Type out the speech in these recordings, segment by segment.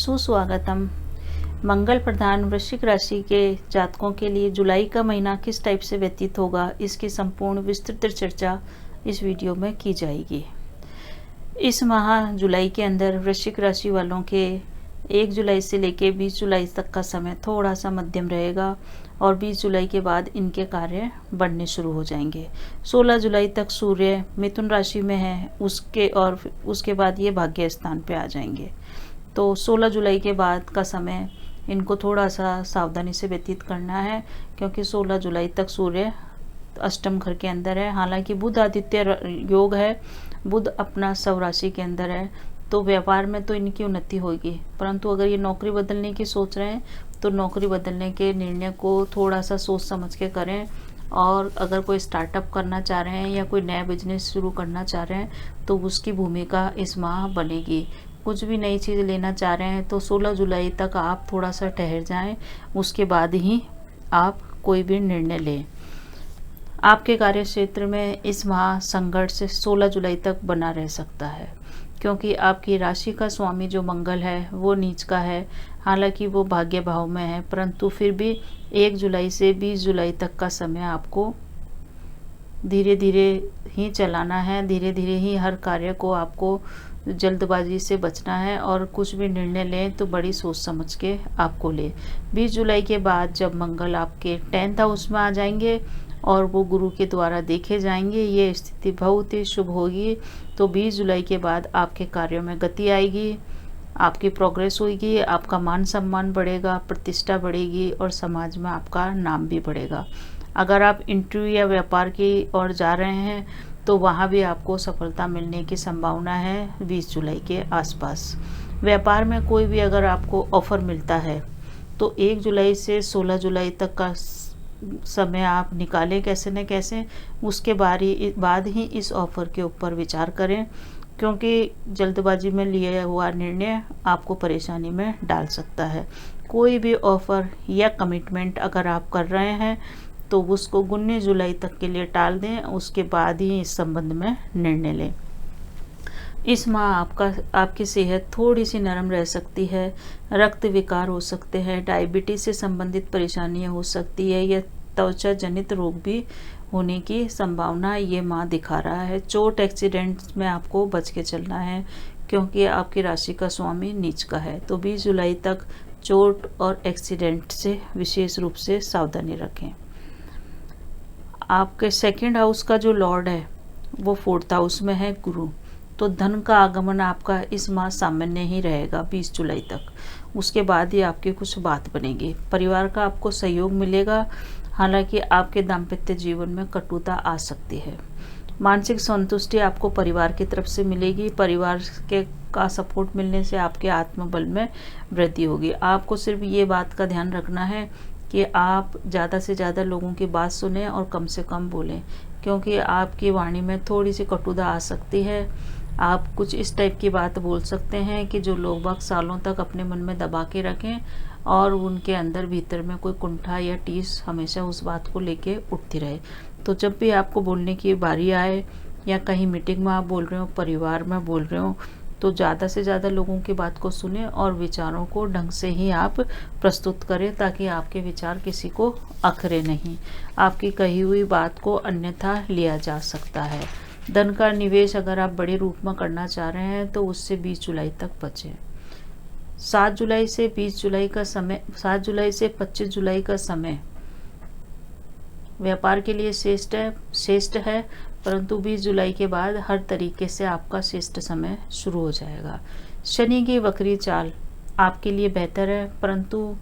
सुस्वागतम। मंगल प्रधान वृश्चिक राशि के जातकों के लिए जुलाई का महीना किस टाइप से व्यतीत होगा, इसकी संपूर्ण विस्तृत चर्चा इस वीडियो में की जाएगी। इस माह जुलाई के अंदर वृश्चिक राशि वालों के 1 जुलाई से लेकर 20 जुलाई तक का समय थोड़ा सा मध्यम रहेगा और 20 जुलाई के बाद इनके कार्य बढ़ने शुरू हो जाएंगे। 16 जुलाई तक सूर्य मिथुन राशि में है, उसके बाद ये भाग्य स्थान पे आ जाएंगे। तो 16 जुलाई के बाद का समय इनको थोड़ा सा सावधानी से व्यतीत करना है, क्योंकि 16 जुलाई तक सूर्य अष्टम घर के अंदर है। हालांकि बुध आदित्य योग है, बुध अपना स्वराशि के अंदर है, तो व्यापार में तो इनकी उन्नति होगी। परंतु अगर ये नौकरी बदलने की सोच रहे हैं तो नौकरी बदलने के निर्णय को थोड़ा सा सोच समझ के करें। और अगर कोई स्टार्टअप करना चाह रहे हैं या कोई नया बिजनेस शुरू करना चाह रहे हैं तो उसकी भूमिका इस माह बनेगी। कुछ भी नई चीज़ लेना चाह रहे हैं तो 16 जुलाई तक आप थोड़ा सा ठहर जाएं, उसके बाद ही आप कोई भी निर्णय लें। आपके कार्य क्षेत्र में इस माह संघर्ष 16 जुलाई तक बना रह सकता है, क्योंकि आपकी राशि का स्वामी जो मंगल है वो नीच का है। हालांकि वो भाग्य भाव में है, परंतु फिर भी 1 जुलाई से 20 जुलाई तक का समय आपको धीरे धीरे ही चलाना है। धीरे धीरे ही हर कार्य को आपको जल्दबाजी से बचना है और कुछ भी निर्णय लें तो बड़ी सोच समझ के आपको ले। 20 जुलाई के बाद जब मंगल आपके 10th हाउस में आ जाएंगे और वो गुरु के द्वारा देखे जाएंगे, ये स्थिति बहुत ही शुभ होगी। तो 20 जुलाई के बाद आपके कार्यों में गति आएगी, आपकी प्रोग्रेस होगी, आपका मान सम्मान बढ़ेगा, प्रतिष्ठा बढ़ेगी और समाज में आपका नाम भी बढ़ेगा। अगर आप इंटरव्यू या व्यापार की ओर जा रहे हैं तो वहाँ भी आपको सफलता मिलने की संभावना है 20 जुलाई के आसपास। व्यापार में कोई भी अगर आपको ऑफ़र मिलता है तो 1 जुलाई से 16 जुलाई तक का समय आप निकालें कैसे न कैसे, उसके बाद ही इस ऑफ़र के ऊपर विचार करें, क्योंकि जल्दबाजी में लिया हुआ निर्णय आपको परेशानी में डाल सकता है। कोई भी ऑफ़र या कमिटमेंट अगर आप कर रहे हैं तो उसको 19 जुलाई तक के लिए टाल दें, उसके बाद ही इस संबंध में निर्णय लें। इस माह आपकी सेहत थोड़ी सी नरम रह सकती है, रक्त विकार हो सकते हैं, डायबिटीज से संबंधित परेशानियां हो सकती है या त्वचा जनित रोग भी होने की संभावना ये माह दिखा रहा है। चोट एक्सीडेंट्स में आपको बच के चलना है, क्योंकि आपकी राशि का स्वामी नीच का है। तो 20 जुलाई तक चोट और एक्सीडेंट से विशेष रूप से सावधानी रखें। आपके 2nd हाउस का जो लॉर्ड है वो 4th हाउस में है, गुरु। तो धन का आगमन आपका इस माह सामान्य ही रहेगा 20 जुलाई तक। उसके बाद ही आपकी कुछ बात बनेगी, परिवार का आपको सहयोग मिलेगा। हालांकि आपके दाम्पत्य जीवन में कटुता आ सकती है। मानसिक संतुष्टि आपको परिवार की तरफ से मिलेगी। परिवार का सपोर्ट मिलने से आपके आत्मबल में वृद्धि होगी। आपको सिर्फ ये बात का ध्यान रखना है कि आप ज़्यादा से ज़्यादा लोगों की बात सुनें और कम से कम बोलें, क्योंकि आपकी वाणी में थोड़ी सी कटुता आ सकती है। आप कुछ इस टाइप की बात बोल सकते हैं कि जो लोग बाग सालों तक अपने मन में दबा के रखें और उनके अंदर भीतर में कोई कुंठा या टीस हमेशा उस बात को लेके उठती रहे। तो जब भी आपको बोलने की बारी आए या कहीं मीटिंग में आप बोल रहे हो, परिवार में बोल रहे हो, तो ज़्यादा से ज़्यादा लोगों की बात को सुने और विचारों को ढंग से ही आप प्रस्तुत करें, ताकि आपके विचार किसी को अखरे नहीं। आपकी कही हुई बात को अन्यथा लिया जा सकता है। धन का निवेश अगर आप बड़े रूप में करना चाह रहे हैं तो उससे 20 जुलाई तक बचें। 7 जुलाई से 20 जुलाई का समय 7 जुलाई से 25 जुलाई का समय व्यापार के लिए श्रेष्ठ है, परंतु 20 जुलाई के बाद हर तरीके से आपका श्रेष्ठ समय शुरू हो जाएगा। शनि की वक्री चाल आपके लिए बेहतर है, परंतु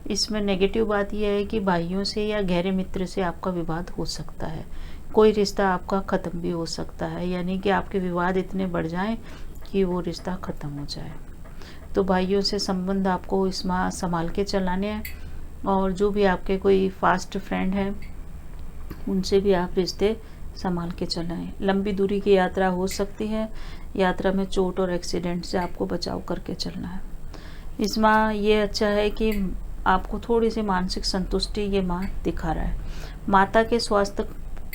इसमें नेगेटिव बात यह है कि भाइयों से या गहरे मित्र से आपका विवाद हो सकता है। कोई रिश्ता आपका ख़त्म भी हो सकता है, यानी कि आपके विवाद इतने बढ़ जाएं कि वो रिश्ता ख़त्म हो जाए। तो भाइयों से संबंध आपको इस माह संभाल के चलाने हैं, और जो भी आपके कोई फास्ट फ्रेंड हैं उनसे भी आप रिश्ते संभाल के चलाएं। लंबी दूरी की यात्रा हो सकती है, यात्रा में चोट और एक्सीडेंट से आपको बचाव करके चलना है। इस माह ये अच्छा है कि आपको थोड़ी सी मानसिक संतुष्टि ये माह दिखा रहा है। माता के स्वास्थ्य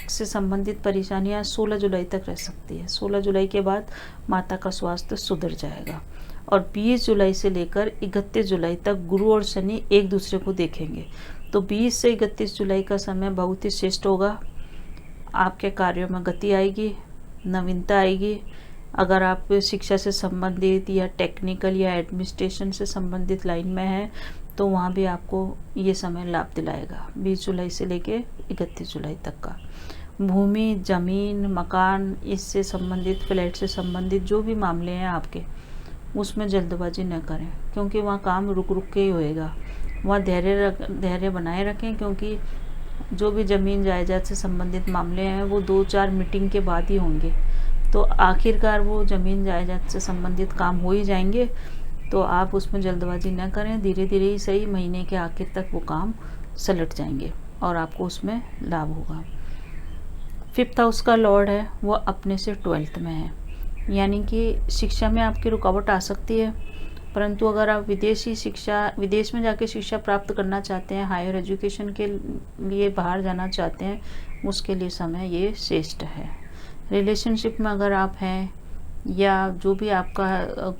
से संबंधित परेशानियां 16 जुलाई तक रह सकती है। 16 जुलाई के बाद माता का स्वास्थ्य सुधर जाएगा। और 20 जुलाई से लेकर 31 जुलाई तक गुरु और शनि एक दूसरे को देखेंगे। तो 20 से 31 जुलाई का समय बहुत ही श्रेष्ठ होगा। आपके कार्यों में गति आएगी, नवीनता आएगी। अगर आप शिक्षा से संबंधित या टेक्निकल या एडमिनिस्ट्रेशन से संबंधित लाइन में हैं तो वहाँ भी आपको ये समय लाभ दिलाएगा 20 जुलाई से लेके 31 जुलाई तक का। भूमि, ज़मीन, मकान, इससे संबंधित, फ्लैट से संबंधित जो भी मामले हैं आपके, उसमें जल्दबाजी न करें, क्योंकि वहाँ काम रुक रुक के ही होएगा। वहाँ धैर्य बनाए रखें, क्योंकि जो भी ज़मीन जायदाद से संबंधित मामले हैं वो 2-4 मीटिंग के बाद ही होंगे। तो आखिरकार वो ज़मीन जायदाद से संबंधित काम हो ही जाएंगे। तो आप उसमें जल्दबाजी न करें, धीरे धीरे ही सही, महीने के आखिर तक वो काम सलट जाएंगे और आपको उसमें लाभ होगा। 5th हाउस का लॉर्ड है वो अपने से 12th में है, यानी कि शिक्षा में आपकी रुकावट आ सकती है, परंतु अगर आप विदेश में जाके शिक्षा प्राप्त करना चाहते हैं, हायर एजुकेशन के लिए बाहर जाना चाहते हैं, उसके लिए समय ये श्रेष्ठ है। रिलेशनशिप में अगर आप हैं या जो भी आपका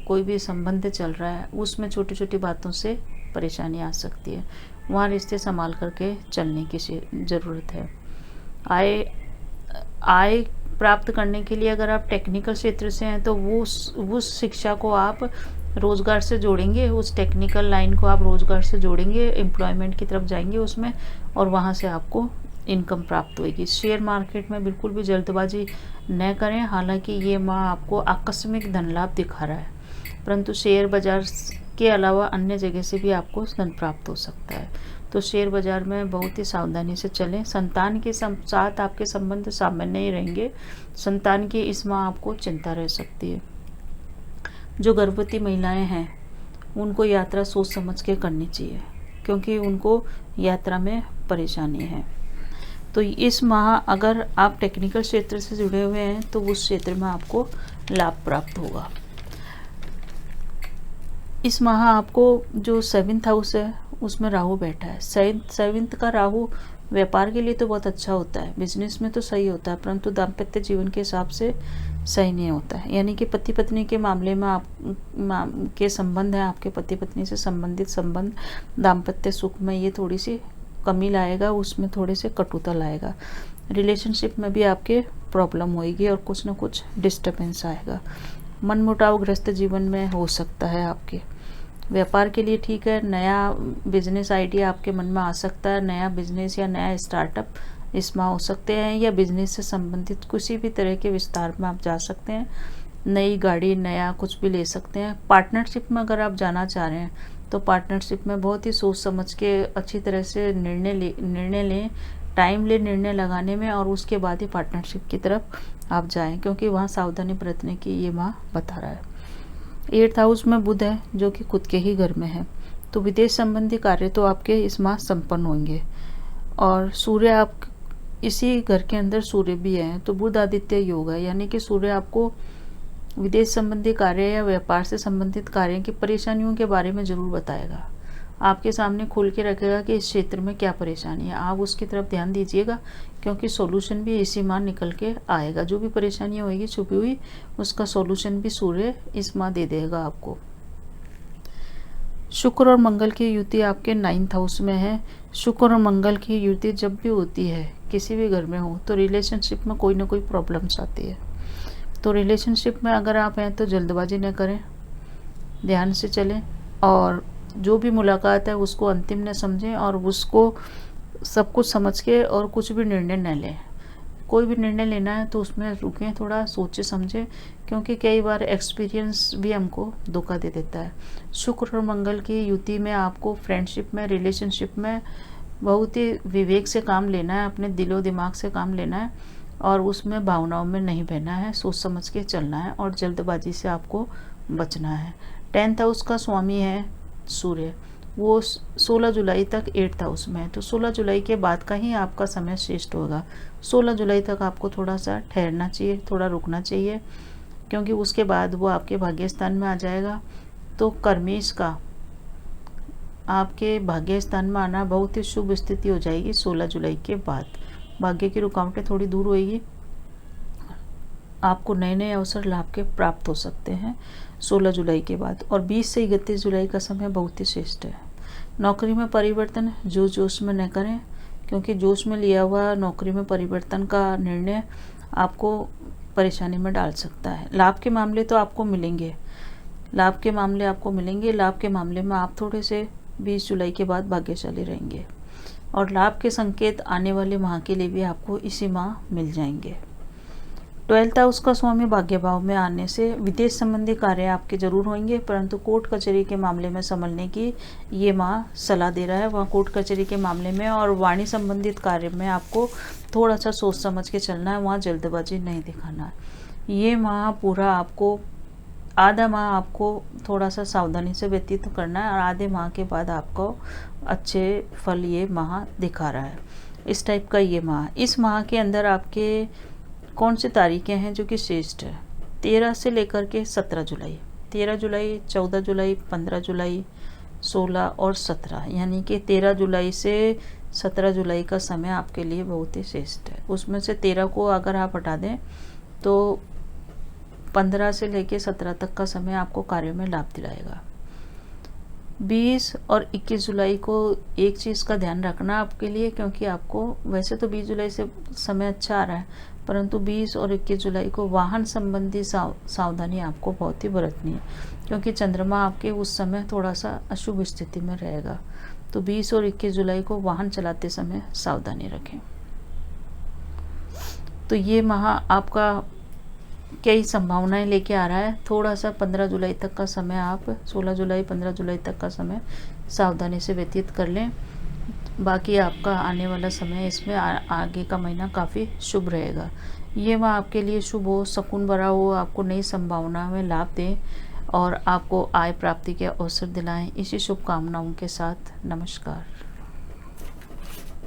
कोई भी संबंध चल रहा है, उसमें छोटी छोटी बातों से परेशानी आ सकती है, वहाँ रिश्ते संभाल करके चलने की ज़रूरत है। आय प्राप्त करने के लिए अगर आप टेक्निकल क्षेत्र से हैं तो उस शिक्षा को आप रोज़गार से जोड़ेंगे, उस टेक्निकल लाइन को आप रोज़गार से जोड़ेंगे, एम्प्लॉयमेंट की तरफ जाएंगे उसमें, और वहाँ से आपको इनकम प्राप्त होगी। शेयर मार्केट में बिल्कुल भी जल्दबाजी न करें, हालांकि ये माह आपको आकस्मिक धन लाभ दिखा रहा है, परंतु शेयर बाजार के अलावा अन्य जगह से भी आपको धन प्राप्त हो सकता है। तो शेयर बाजार में बहुत ही सावधानी से चलें। संतान के साथ आपके संबंध सामान्य ही रहेंगे। संतान की इस माह आपको चिंता रह सकती है। जो गर्भवती महिलाएं हैं उनको यात्रा सोच समझ के करनी चाहिए, क्योंकि उनको यात्रा में परेशानी है। तो इस माह अगर आप टेक्निकल क्षेत्र से जुड़े हुए हैं तो उस क्षेत्र में आपको लाभ प्राप्त होगा। इस माह आपको जो 7th हाउस है उसमें राहु बैठा है। 7th का राहु व्यापार के लिए तो बहुत अच्छा होता है, बिजनेस में तो सही होता है, परंतु दाम्पत्य जीवन के हिसाब से सही नहीं होता है। यानी कि पति पत्नी के मामले में के संबंध है, आपके पति पत्नी से संबंधित संबंध, दाम्पत्य सुख में ये थोड़ी सी कमी लाएगा, उसमें थोड़े से कटुता लाएगा। रिलेशनशिप में भी आपके प्रॉब्लम होएगी और कुछ ना कुछ डिस्टर्बेंस आएगा। मनमुटावग्रस्त जीवन में हो सकता है आपके। व्यापार के लिए ठीक है, नया बिजनेस आइडिया आपके मन में आ सकता है, नया बिजनेस या नया स्टार्टअप इसमें हो सकते हैं, या बिजनेस से संबंधित किसी भी तरह के विस्तार में आप जा सकते हैं। नई गाड़ी, नया कुछ भी ले सकते हैं। पार्टनरशिप में अगर आप जाना चाह रहे हैं तो पार्टनरशिप में बहुत ही सोच समझ के अच्छी तरह से निर्णय लें, टाइम ले निर्णय लगाने में, और उसके बाद ही पार्टनरशिप की तरफ आप जाएं, क्योंकि वहाँ सावधानी बरतने की ये माह बता रहा है। 8th हाउस में बुध है जो कि खुद के ही घर में है, तो विदेश संबंधी कार्य तो आपके इस माह संपन्न होंगे। और सूर्य आप इसी घर के अंदर सूर्य भी है, तो बुध आदित्य योग है, यानी कि सूर्य आपको विदेश संबंधी कार्य या व्यापार से संबंधित कार्य की परेशानियों के बारे में ज़रूर बताएगा। आपके सामने खोल के रखेगा कि इस क्षेत्र में क्या परेशानी है, आप उसकी तरफ ध्यान दीजिएगा, क्योंकि सॉल्यूशन भी इसी माह निकल के आएगा। जो भी परेशानी होगी छुपी हुई, उसका सॉल्यूशन भी सूर्य इस माह दे देगा आपको। शुक्र और मंगल की युति आपके 9th हाउस में है। शुक्र और मंगल की युति जब भी होती है किसी भी घर में हो तो रिलेशनशिप में कोई ना कोई प्रॉब्लम्स आती है। तो रिलेशनशिप में अगर आप हैं तो जल्दबाजी न करें, ध्यान से चलें, और जो भी मुलाकात है उसको अंतिम न समझें, और उसको सब कुछ समझ के और कुछ भी निर्णय न लें। कोई भी निर्णय लेना है तो उसमें रुकें, थोड़ा सोचे समझें, क्योंकि कई बार एक्सपीरियंस भी हमको धोखा दे देता है। शुक्र और मंगल की युति में आपको फ्रेंडशिप में, रिलेशनशिप में बहुत ही विवेक से काम लेना है, अपने दिलो दिमाग से काम लेना है, और उसमें भावनाओं में नहीं बहना है, सोच समझ के चलना है, और जल्दबाजी से आपको बचना है। 10th हाउस का स्वामी है सूर्य, वो 16 जुलाई तक 8th हाउस में है, तो 16 जुलाई के बाद का ही आपका समय श्रेष्ठ होगा। 16 जुलाई तक आपको थोड़ा सा ठहरना चाहिए, थोड़ा रुकना चाहिए, क्योंकि उसके बाद वो आपके भाग्य स्थान में आ जाएगा। तो कर्मेश का आपके भाग्य स्थान में आना बहुत ही शुभ स्थिति हो जाएगी 16 जुलाई के बाद। भाग्य की रुकावटें थोड़ी दूर होएगी, आपको नए नए अवसर लाभ के प्राप्त हो सकते हैं 16 जुलाई के बाद। और 20 से 31 जुलाई का समय बहुत ही श्रेष्ठ है। नौकरी में परिवर्तन जो जोश में न करें, क्योंकि जोश में लिया हुआ नौकरी में परिवर्तन का निर्णय आपको परेशानी में डाल सकता है। लाभ के मामले तो आपको मिलेंगे, लाभ के मामले आपको मिलेंगे। लाभ के मामले में आप थोड़े से 20 जुलाई के बाद भाग्यशाली रहेंगे। और लाभ के संकेत आने वाले माह के लिए भी आपको इसी माह मिल जाएंगे। 12th हाउस का स्वामी भाग्य भाव में आने से विदेश संबंधी कार्य आपके जरूर होंगे, परंतु कोर्ट कचहरी के मामले में संभलने की ये माह सलाह दे रहा है। वहाँ कोर्ट कचहरी के मामले में और वाणी संबंधित कार्य में आपको थोड़ा सा सोच समझ के चलना है, वहाँ जल्दबाजी नहीं दिखाना है। ये माह पूरा आपको, आधा माह आपको थोड़ा सा सावधानी से व्यतीत करना है और आधे माह के बाद आपको अच्छे फल ये माह दिखा रहा है। इस टाइप का ये माह, इस माह के अंदर आपके कौन सी तारीखें हैं जो कि श्रेष्ठ है? 13 से लेकर के 17 जुलाई, 13 जुलाई, 14 जुलाई, 15 जुलाई, 16 और 17, यानी कि 13 जुलाई से 17 जुलाई का समय आपके लिए बहुत ही श्रेष्ठ है। उसमें से 13 को अगर आप हटा दें तो 15 से लेकर 17 तक का समय आपको कार्यों में लाभ दिलाएगा। 20 और 21 जुलाई को एक चीज़ का ध्यान रखना आपके लिए, क्योंकि आपको वैसे तो 20 जुलाई से समय अच्छा आ रहा है, परंतु 20 और 21 जुलाई को वाहन संबंधी सावधानी आपको बहुत ही बरतनी है, क्योंकि चंद्रमा आपके उस समय थोड़ा सा अशुभ स्थिति में रहेगा। तो 20 और 21 जुलाई को वाहन चलाते समय सावधानी रखें। तो ये माह आपका कई संभावनाएं लेके आ रहा है। थोड़ा सा 15 जुलाई तक का समय, आप 16 जुलाई 15 जुलाई तक का समय सावधानी से व्यतीत कर लें। बाकी आपका आने वाला समय इसमें आगे का महीना काफ़ी शुभ रहेगा। ये माह आपके लिए शुभ हो, सुकून भरा हो, आपको नई संभावना में लाभ दें और आपको आय प्राप्ति के अवसर दिलाएं। इसी शुभकामनाओं के साथ नमस्कार।